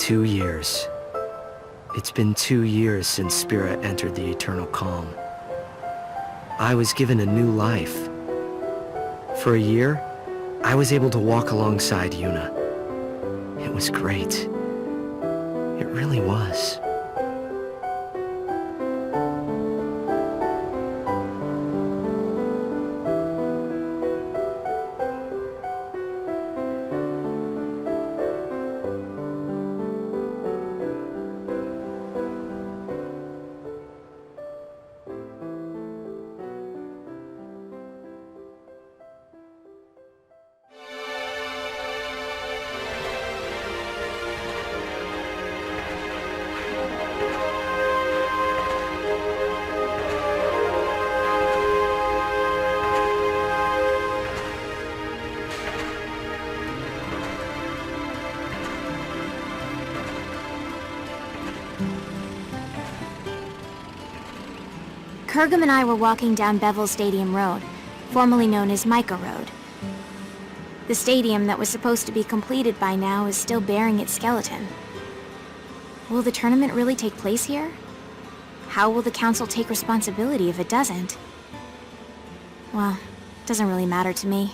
2 years. It's been 2 years since Spira entered the eternal calm. I was given a new life. For a year, I was able to walk alongside Yuna. It was great. It really was. Kurgum and I were walking down Bevel Stadium Road, formerly known as Micah Road. The stadium that was supposed to be completed by now is still bearing its skeleton. Will the tournament really take place here? How will the council take responsibility if it doesn't? Well, it doesn't really matter to me.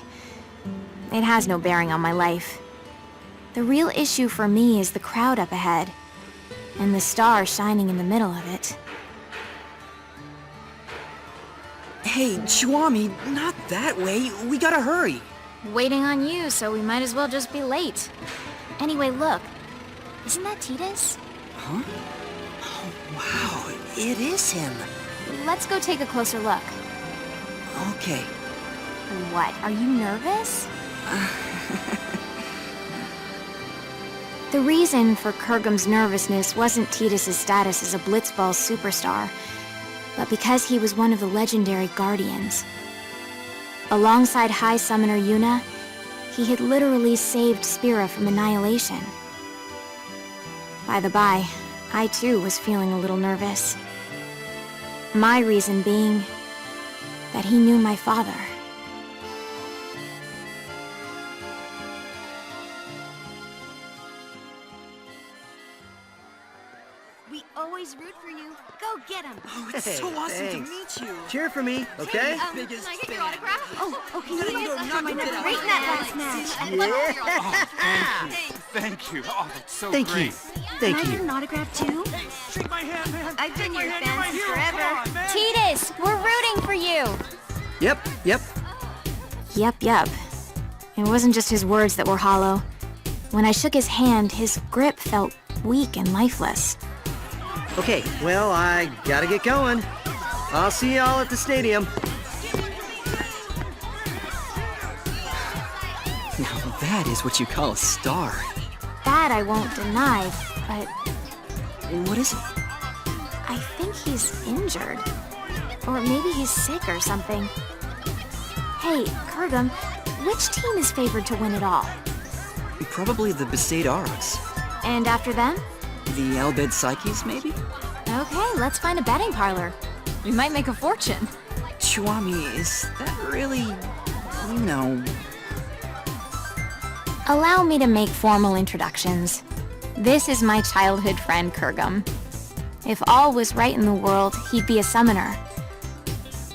It has no bearing on my life. The real issue for me is the crowd up ahead, and the star shining in the middle of it. Hey, Chwami, not that way. We gotta hurry. Waiting on you, so we might as well just be late. Anyway, look. Isn't that Titus? Huh? Oh, wow, it is him. Let's go take a closer look. Okay. What, are you nervous? The reason for Kurgum's nervousness wasn't Titus's status as a Blitzball superstar, but because he was one of the legendary Guardians. Alongside High Summoner Yuna, he had literally saved Spira from annihilation. By the by, I too was feeling a little nervous. My reason being that he knew my father. We always root for you. Go get him. Oh, it's Hey, so awesome thanks. to meet you. Cheer for me, okay? Biggest can I get fan. your autograph? Oh, okay. No, You guys knock my it number out. great in that last match. Yeah. Thank you. Oh, that's so Thank great. you. Thank Can I get you. an autograph too? Shake my hand, man. I've been your You're fan my since hero. forever. Come on, man. Titus, we're rooting for you! Yep. Yep. It wasn't just his words that were hollow. When I shook his hand, his grip felt weak and lifeless. Okay, well, I gotta get going. I'll see y'all at the stadium. Now that is what you call a star. That I won't deny, but What is it? I think he's injured. Or maybe he's sick or something. Hey, Kurgum, which team is favored to win it all? Probably the Besaid Aurochs. And after them? The Albhed Psyches, maybe? Okay, let's find a betting parlor. We might make a fortune. Chwami, is that really... you know... Allow me to make formal introductions. This is my childhood friend, Kurgum. If all was right in the world, he'd be a summoner.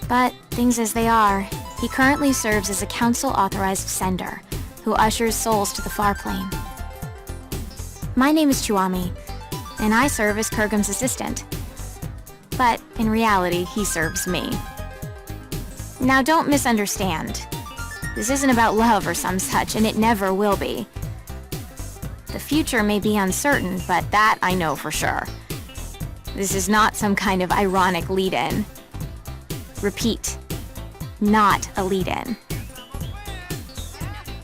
But things as they are, he currently serves as a council-authorized sender, who ushers souls to the far plane. My name is Chwami, and I serve as Kurgum's assistant. But in reality, he serves me. Now don't misunderstand. This isn't about love or some such, and it never will be. The future may be uncertain, but that I know for sure. This is not some kind of ironic lead-in. Repeat, not a lead-in.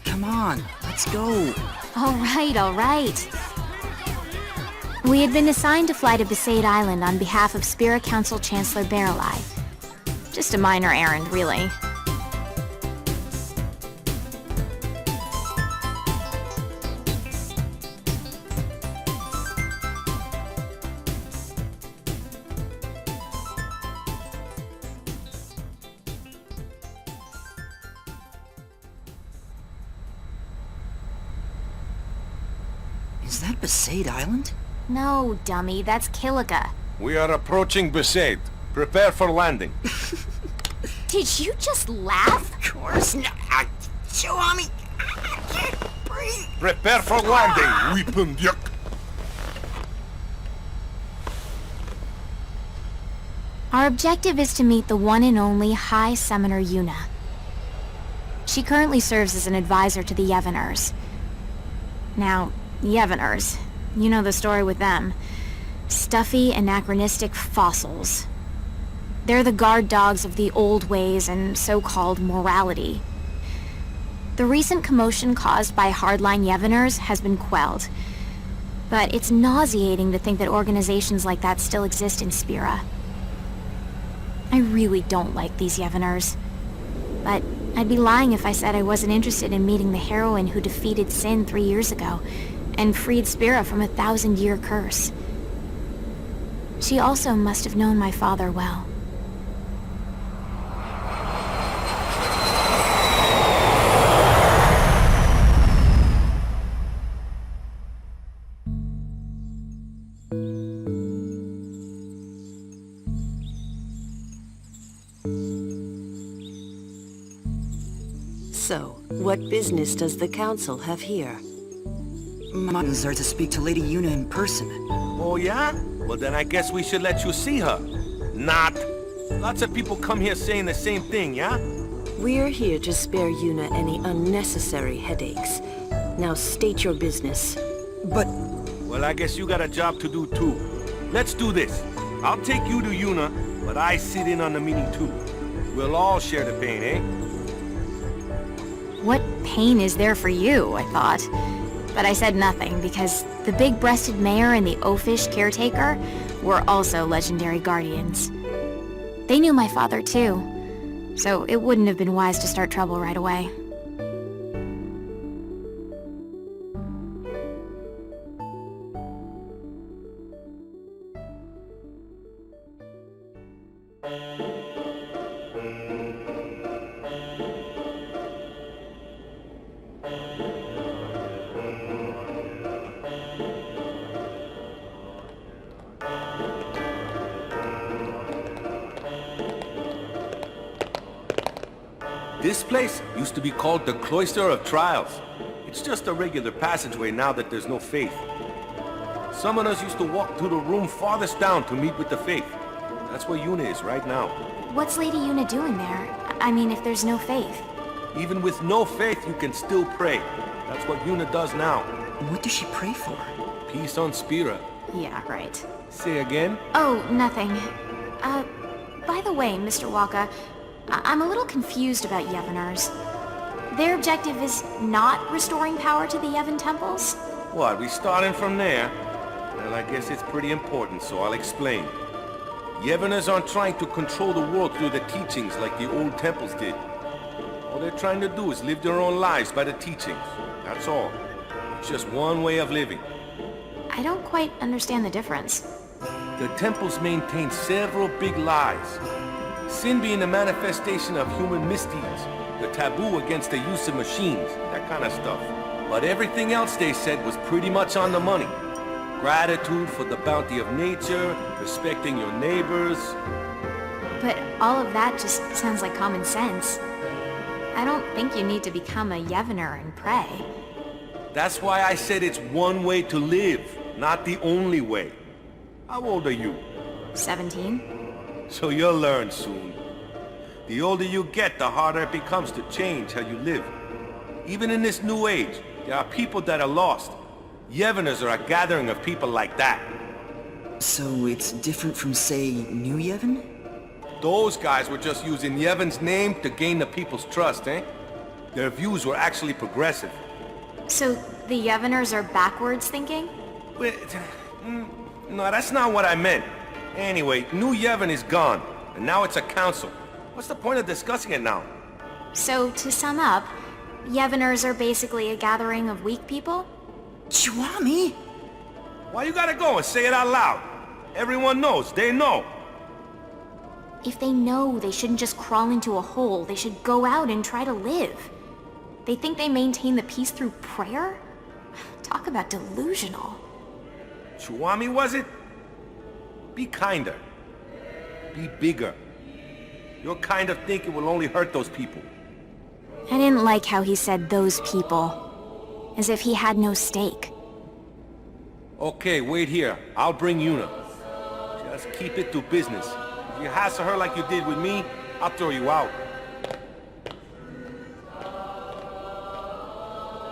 Come on, let's go. All right. We had been assigned to fly to Besaid Island on behalf of Spira Council Chancellor Barrelai. Just a minor errand, really. Is that Besaid Island? No, dummy, that's Kilika. We are approaching Besaid. Prepare for landing. Did you just laugh? Of course not. Chwami, I can't breathe. Prepare for landing, weapon yuck. Our objective is to meet the one and only High Summoner Yuna. She currently serves as an advisor to the Yevoners. Now, Yevoners, you know the story with them. Stuffy, anachronistic fossils. They're the guard dogs of the old ways and so-called morality. The recent commotion caused by hardline Yevoners has been quelled, but it's nauseating to think that organizations like that still exist in Spira. I really don't like these Yevoners, but I'd be lying if I said I wasn't interested in meeting the heroine who defeated Sin 3 years ago and freed Spira from a 1,000-year curse. She also must have known my father well. So, what business does the council have here? My desire to speak to Lady Yuna in person. Oh yeah? Well then I guess we should let you see her. Not. Lots of people come here saying the same thing, yeah? We're here to spare Yuna any unnecessary headaches. Now state your business. But... Well, I guess you got a job to do too. Let's do this. I'll take you to Yuna, but I sit in on the meeting too. We'll all share the pain, eh? What pain is there for you, I thought. But I said nothing because the big-breasted mayor and the oafish caretaker were also legendary guardians. They knew my father too, so it wouldn't have been wise to start trouble right away. This place used to be called the Cloister of Trials. It's just a regular passageway now that there's no faith. Summoners used to walk through the room farthest down to meet with the faith. That's where Yuna is right now. What's Lady Yuna doing there? I mean, if there's no faith. Even with no faith, you can still pray. That's what Yuna does now. what does she pray for? Peace on Spira. Yeah, right. Say again? Oh, nothing. By the way, Mr. Waka, I'm a little confused about Yevoners. Their objective is not restoring power to the Yevon temples? What, we starting from there? Well, I guess it's pretty important, so I'll explain. Yevoners aren't trying to control the world through the teachings like the old temples did. All they're trying to do is live their own lives by the teachings. That's all. It's just one way of living. I don't quite understand the difference. The temples maintain several big lies. Sin being a manifestation of human misdeeds, the taboo against the use of machines, that kind of stuff. But everything else they said was pretty much on the money. Gratitude for the bounty of nature, respecting your neighbors. But all of that just sounds like common sense. I don't think you need to become a Yevoner and pray. That's why I said it's one way to live, not the only way. How old are you? 17? So you'll learn soon. The older you get, the harder it becomes to change how you live. Even in this new age, there are people that are lost. Yevoners are a gathering of people like that. So it's different from, say, New Yevon? Those guys were just using Yevon's name to gain the people's trust, eh? Their views were actually progressive. So the Yevoners are backwards thinking? Wait, no, that's not what I meant. Anyway, New Yevon is gone, and now it's a council. What's the point of discussing it now? So, to sum up, Yevoners are basically a gathering of weak people? Chwami! Why you gotta go and say it out loud? Everyone knows, they know. If they know, they shouldn't just crawl into a hole. They should go out and try to live. They think they maintain the peace through prayer? Talk about delusional. Chuami, was it? Be kinder. Be bigger. Your kind of thinking will only hurt those people. I didn't like how he said those people. As if he had no stake. Okay, wait here. I'll bring Yuna. Just keep it to business. If you hassle her like you did with me, I'll throw you out.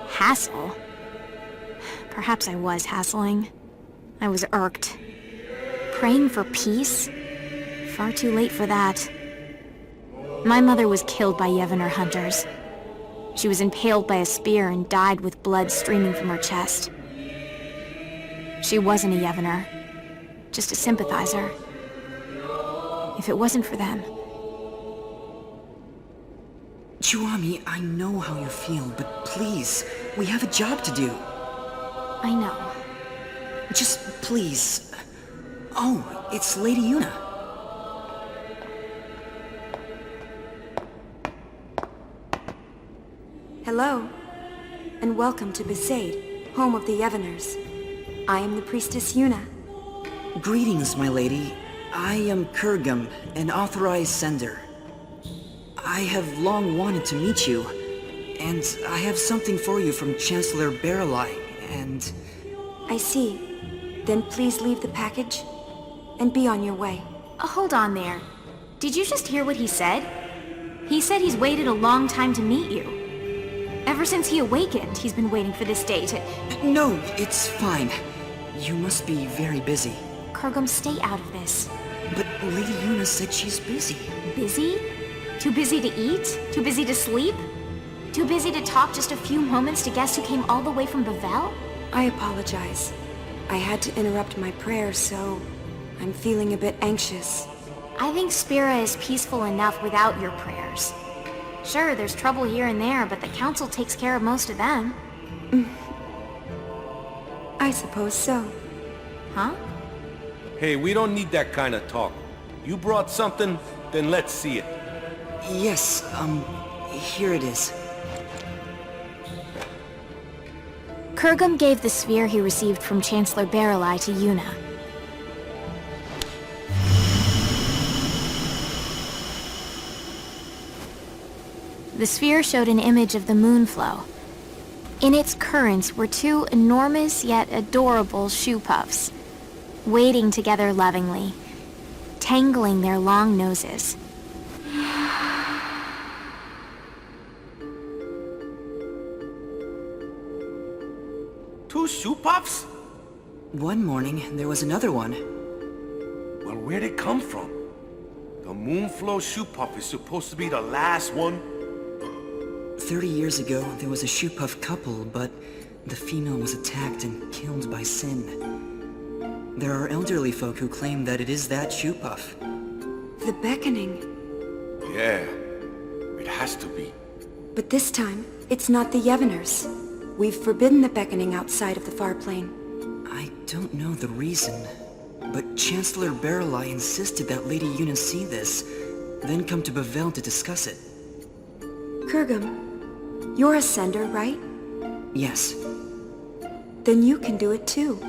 Hassle? Perhaps I was hassling. I was irked. Praying for peace? Far too late for that. My mother was killed by Yevoner hunters. She was impaled by a spear and died with blood streaming from her chest. She wasn't a Yevoner, just a sympathizer. If it wasn't for them... Chuami, I know how you feel, but please, we have a job to do. I know. Just please. Oh, it's Lady Yuna. Hello, and welcome to Besaid, home of the Yevoners. I am the priestess Yuna. Greetings, my lady. I am Kurgum, an authorized sender. I have long wanted to meet you, and I have something for you from Chancellor Baralai, and... I see. Then please leave the package, and be on your way. Hold on there. Did you just hear what he said? He said he's waited a long time to meet you. Ever since he awakened, he's been waiting for this day to... No, it's fine. You must be very busy. Kurgum, stay out of this. But Lady Yuna said she's busy. Busy? Too busy to eat? Too busy to sleep? Too busy to talk just a few moments to guests who came all the way from Bavel? I apologize. I had to interrupt my prayer, so I'm feeling a bit anxious. I think Spira is peaceful enough without your prayers. Sure, there's trouble here and there, but the council takes care of most of them. I suppose so. Huh? Hey, we don't need that kind of talk. You brought something, then let's see it. Yes, here it is. Kurgum gave the sphere he received from Chancellor Baralai to Yuna. The sphere showed an image of the moonflow. In its currents were two enormous yet adorable shoe puffs, wading together lovingly, tangling their long noses. Two shoe puffs? One morning, there was another one. Well, where'd it come from? The Moonflow shoe puff is supposed to be the last one? 30 years ago, there was a shoe puff couple, but the female was attacked and killed by sin. There are elderly folk who claim that it is that shoe puff. The beckoning. Yeah, it has to be. But this time, it's not the Yevoners. We've forbidden the beckoning outside of the far plane. I don't know the reason, but Chancellor Baralai insisted that Lady Yuna see this, then come to Bavel to discuss it. Kurgum, you're a sender, right? Yes. Then you can do it too.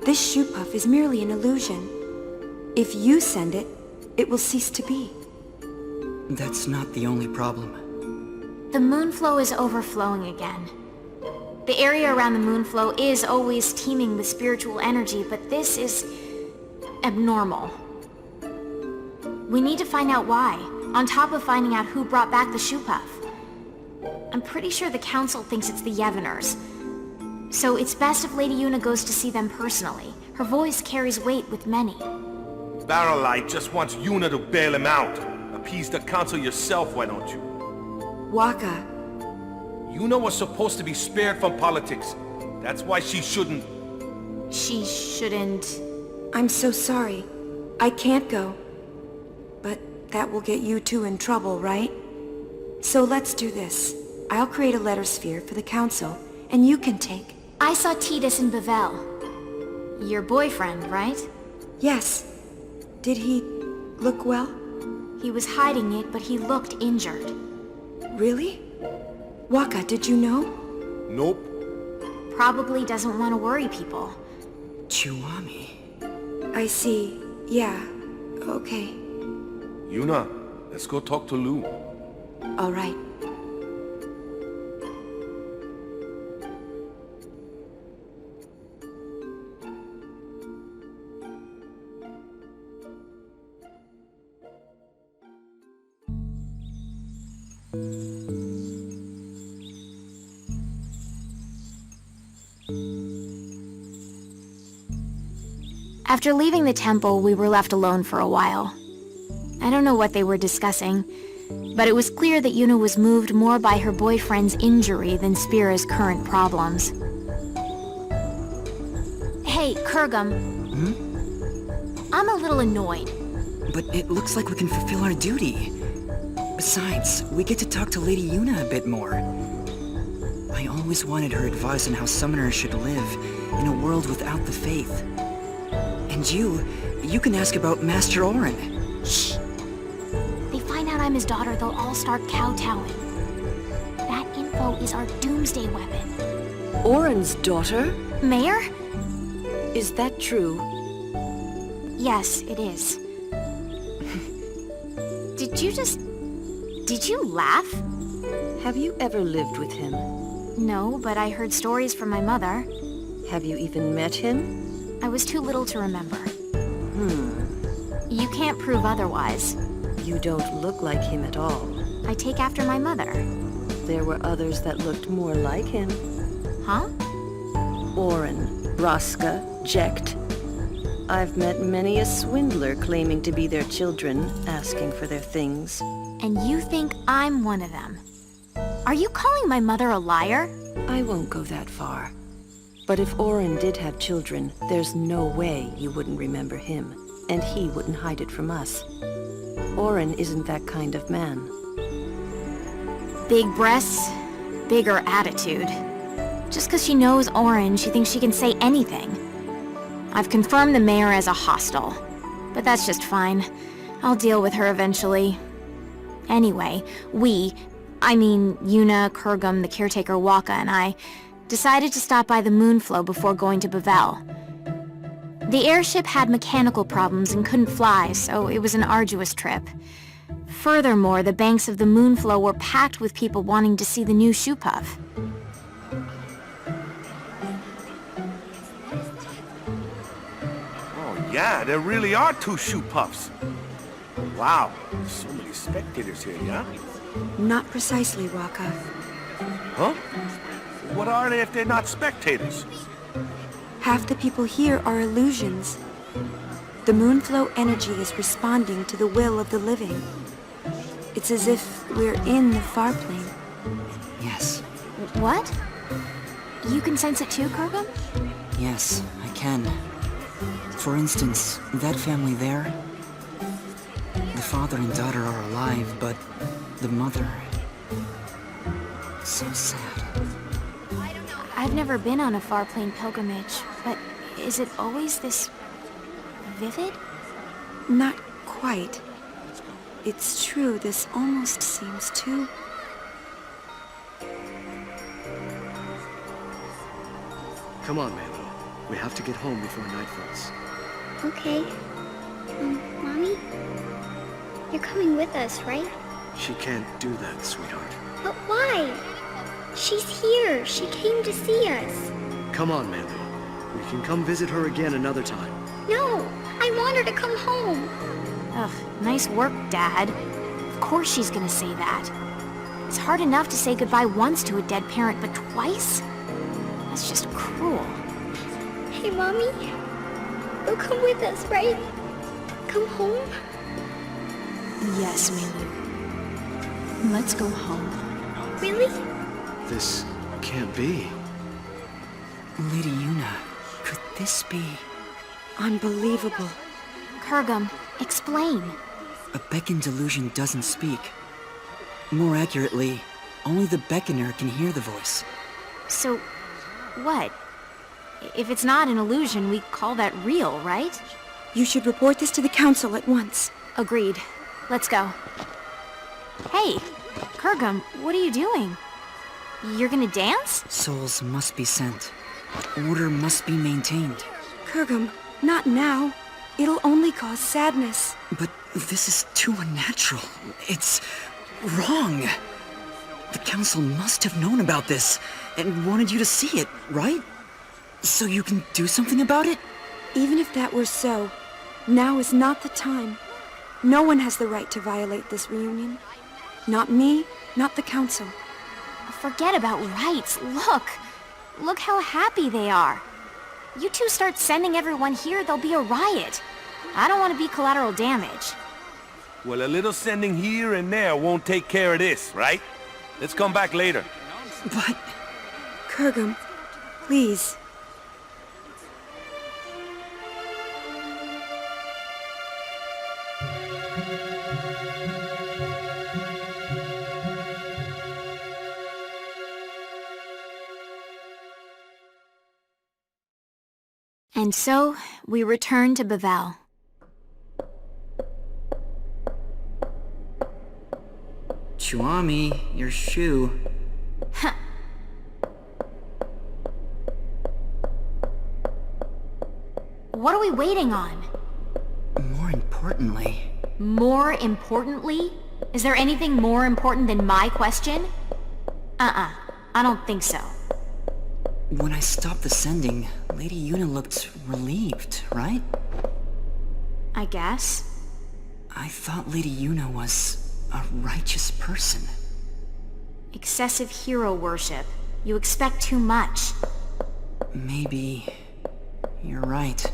This shoe puff is merely an illusion. If you send it, it will cease to be. That's not the only problem. The moonflow is overflowing again. The area around the moonflow is always teeming with spiritual energy, but this is abnormal. We need to find out why, on top of finding out who brought back the shoe puff. I'm pretty sure the council thinks it's the Yevoners. So it's best if Lady Yuna goes to see them personally. Her voice carries weight with many. Baralai just wants Yuna to bail him out. Appease the council yourself, why don't you? Waka. Yuna was supposed to be spared from politics. That's why she shouldn't... She shouldn't... I'm so sorry. I can't go. But that will get you two in trouble, right? So let's do this. I'll create a letter sphere for the council, and you can take... I saw Titus in Bavel. Your boyfriend, right? Yes. Did he look well? He was hiding it, but he looked injured. Really? Waka, did you know? Nope. Probably doesn't want to worry people. Chiwami. I see. Yeah. Okay. Yuna, let's go talk to Lou. All right. After leaving the temple, we were left alone for a while. I don't know what they were discussing, but it was clear that Yuna was moved more by her boyfriend's injury than Spira's current problems. Hey, Kurgum. I'm a little annoyed. But it looks like we can fulfill our duty. Besides, we get to talk to Lady Yuna a bit more. I always wanted her advice on how summoners should live in a world without the faith. And you can ask about Master Orin. Shh. They find out I'm his daughter, they'll all start kowtowing. That info is our doomsday weapon. Orin's daughter? Mayor? Is that true? Yes, it is. Did you laugh? Have you ever lived with him? No, but I heard stories from my mother. Have you even met him? I was too little to remember. You can't prove otherwise. You don't look like him at all. I take after my mother. There were others that looked more like him. Huh? Orin, Raska, Jecht. I've met many a swindler claiming to be their children, asking for their things. And you think I'm one of them? Are you calling my mother a liar? I won't go that far. But if Orin did have children, there's no way you wouldn't remember him, and he wouldn't hide it from us. Orin isn't that kind of man. Big breasts, bigger attitude. Just because she knows Orin, she thinks she can say anything. I've confirmed the mayor as a hostile, but that's just fine. I'll deal with her eventually. Anyway, Yuna, Kurgum, the caretaker Waka, and I decided to stop by the Moonflow before going to Bavel. The airship had mechanical problems and couldn't fly, so it was an arduous trip. Furthermore, the banks of the Moonflow were packed with people wanting to see the new shoe puff. Oh yeah, there really are 2 shoe puffs. Wow, so many spectators here, yeah? Not precisely, Waka. Huh? What are they if they're not spectators? Half the people here are illusions. The Moonflow energy is responding to the will of the living. It's as if we're in the far plane. Yes. What? You can sense it too, Kurgum? Yes, I can. For instance, that family there. The father and daughter are alive, but the mother... So sad. I've never been on a far plane pilgrimage, but is it always this vivid? Not quite. It's true, this almost seems too... Come on, Melo. We have to get home before night falls. Okay. Mommy? You're coming with us, right? She can't do that, sweetheart. But why? She's here. She came to see us. Come on, Melo. We can come visit her again another time. No! I want her to come home. Ugh, nice work, Dad. Of course she's gonna say that. It's hard enough to say goodbye once to a dead parent, but twice? That's just cruel. Hey, Mommy. You'll come with us, right? Come home? Yes, Melu. Let's go home. Really? This can't be. Lady Yuna, could this be... Unbelievable. Kurgum, explain. A beckoned illusion doesn't speak. More accurately, only the beckoner can hear the voice. So, what? If it's not an illusion, we call that real, right? You should report this to the council at once. Agreed. Let's go. Hey, Kurgum, what are you doing? You're gonna dance? Souls must be sent. Order must be maintained. Kurgum, not now. It'll only cause sadness. But this is too unnatural. It's wrong. The council must have known about this and wanted you to see it, right? So you can do something about it? Even if that were so, now is not the time. No one has the right to violate this reunion. Not me, not the council. Forget about rights. Look how happy they are. You two start sending everyone here, there'll be a riot. I don't want to be collateral damage. Well, a little sending here and there won't take care of this, right? Let's come back later. But... Kurgum, please. And so, we return to Bavel. Chuami, your shoe. Huh. What are we waiting on? More importantly... More importantly? Is there anything more important than my question? I don't think so. When I stopped the sending, Lady Yuna looked relieved, right? I guess. I thought Lady Yuna was a righteous person. Excessive hero worship. You expect too much. Maybe... you're right.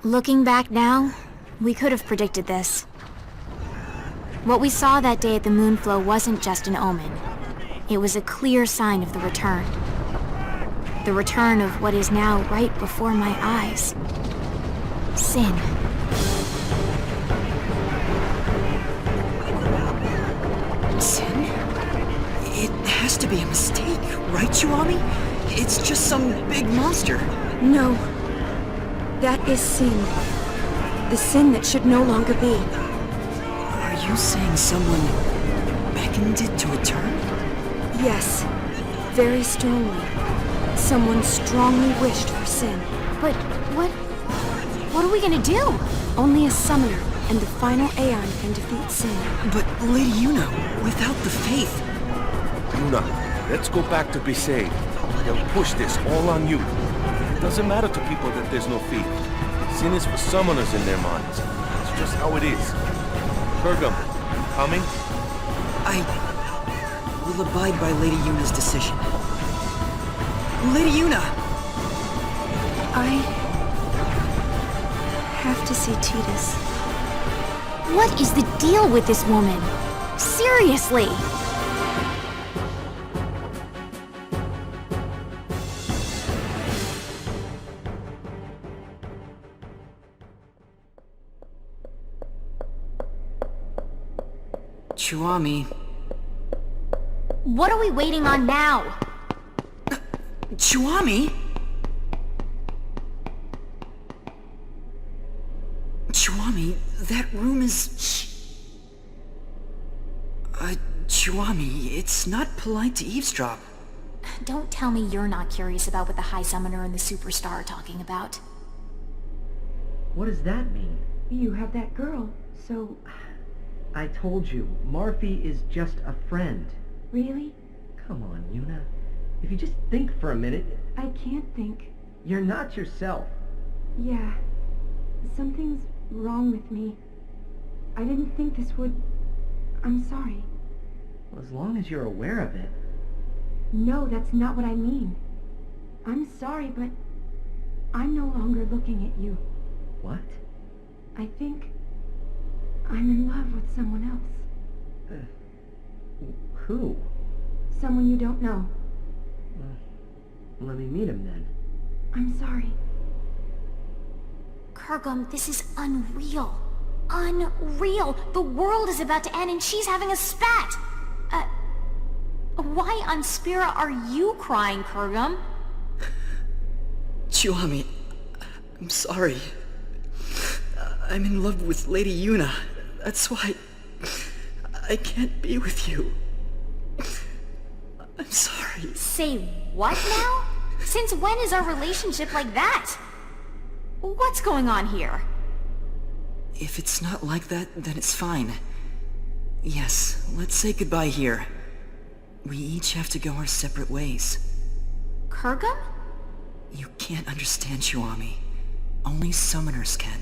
Looking back now, we could have predicted this. What we saw that day at the Moonflow wasn't just an omen. It was a clear sign of the return. The return of what is now right before my eyes. Sin. Sin? It has to be a mistake, right, Chuami? It's just some big monster. No. That is sin. The sin that should no longer be. Are you saying someone beckoned it to return? Yes. Very strongly. Someone strongly wished for sin. But what are we gonna do? Only a summoner and the final Aeon can defeat sin. But Lady Yuna, without the faith... Yuna, let's go back to Bisay. They'll push this all on you. It doesn't matter to people that there's no faith. Sin is for summoners in their minds. It's just how it is. Kurgum, coming? I will abide by Lady Yuna's decision. Lady Yuna! I have to see Titus. What is the deal with this woman? Seriously! Chuami... What are we waiting on now? Chuami? Chuami, that room is... Shh. Chuami, it's not polite to eavesdrop. Don't tell me you're not curious about what the High Summoner and the Superstar are talking about. What does that mean? You have that girl, so... I told you, Marfi is just a friend. Really? Come on, Yuna. If you just think for a minute... I can't think. You're not yourself. Yeah. Something's wrong with me. I didn't think this would... I'm sorry. Well, as long as you're aware of it. No, that's not what I mean. I'm sorry, but I'm no longer looking at you. What? I think I'm in love with someone else. Who? Someone you don't know. Well, let me meet him then. I'm sorry. Kurgum, this is unreal. Unreal! The world is about to end and she's having a spat! Why on Spira are you crying, Kurgum? Chuami, I'm sorry. I'm in love with Lady Yuna. That's why I can't be with you. I'm sorry. Say what now? Since when is our relationship like that? What's going on here? If it's not like that, then it's fine. Yes, let's say goodbye here. We each have to go our separate ways. Kurgum? You can't understand, Shuami. Only summoners can.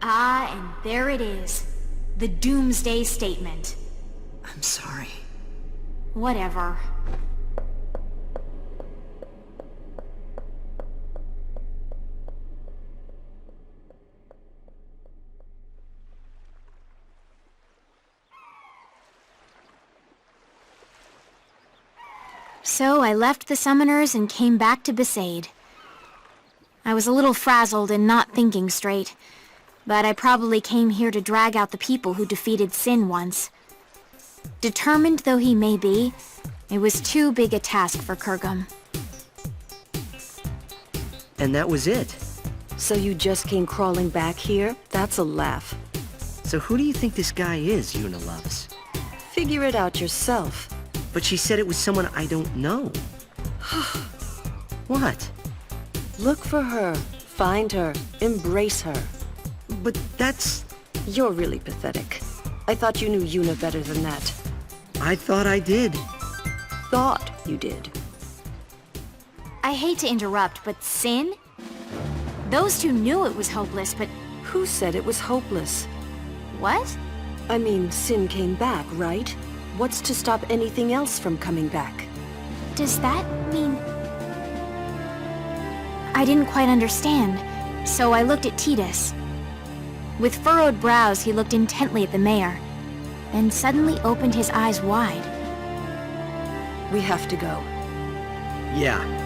Ah, and there it is. The Doomsday Statement. I'm sorry. Whatever. So I left the summoners and came back to Besaid. I was a little frazzled and not thinking straight, but I probably came here to drag out the people who defeated Sin once. Determined though he may be, it was too big a task for Kurgum. And that was it. So you just came crawling back here? That's a laugh. So who do you think this guy is Yuna loves? Figure it out yourself. But she said it was someone I don't know. What? Look for her. Find her. Embrace her. But that's... You're really pathetic. I thought you knew Yuna better than that. I thought I did. Thought you did. I hate to interrupt, but Sin? Those two knew it was hopeless, but... Who said it was hopeless? What? I mean, Sin came back, right? What's to stop anything else from coming back? Does that mean... I didn't quite understand, so I looked at Titus. With furrowed brows, he looked intently at the mayor, then suddenly opened his eyes wide. We have to go. Yeah.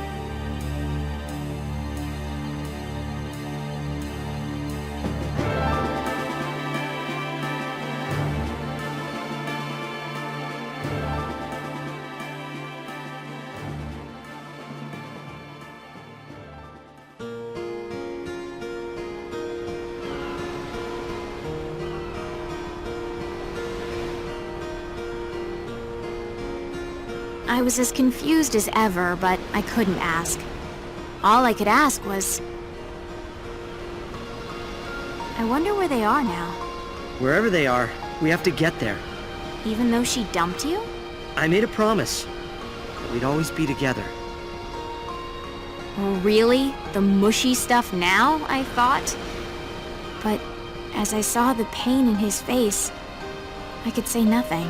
I was as confused as ever, but I couldn't ask. All I could ask was... I wonder where they are now. Wherever they are, we have to get there. Even though she dumped you? I made a promise. We'd always be together. Oh, really? The mushy stuff now, I thought? But as I saw the pain in his face, I could say nothing.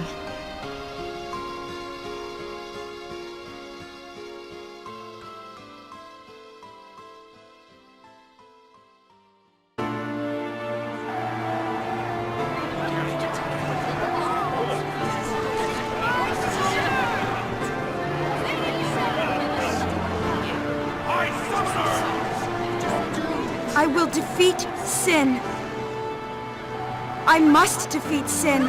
I will defeat Sin. I must defeat Sin.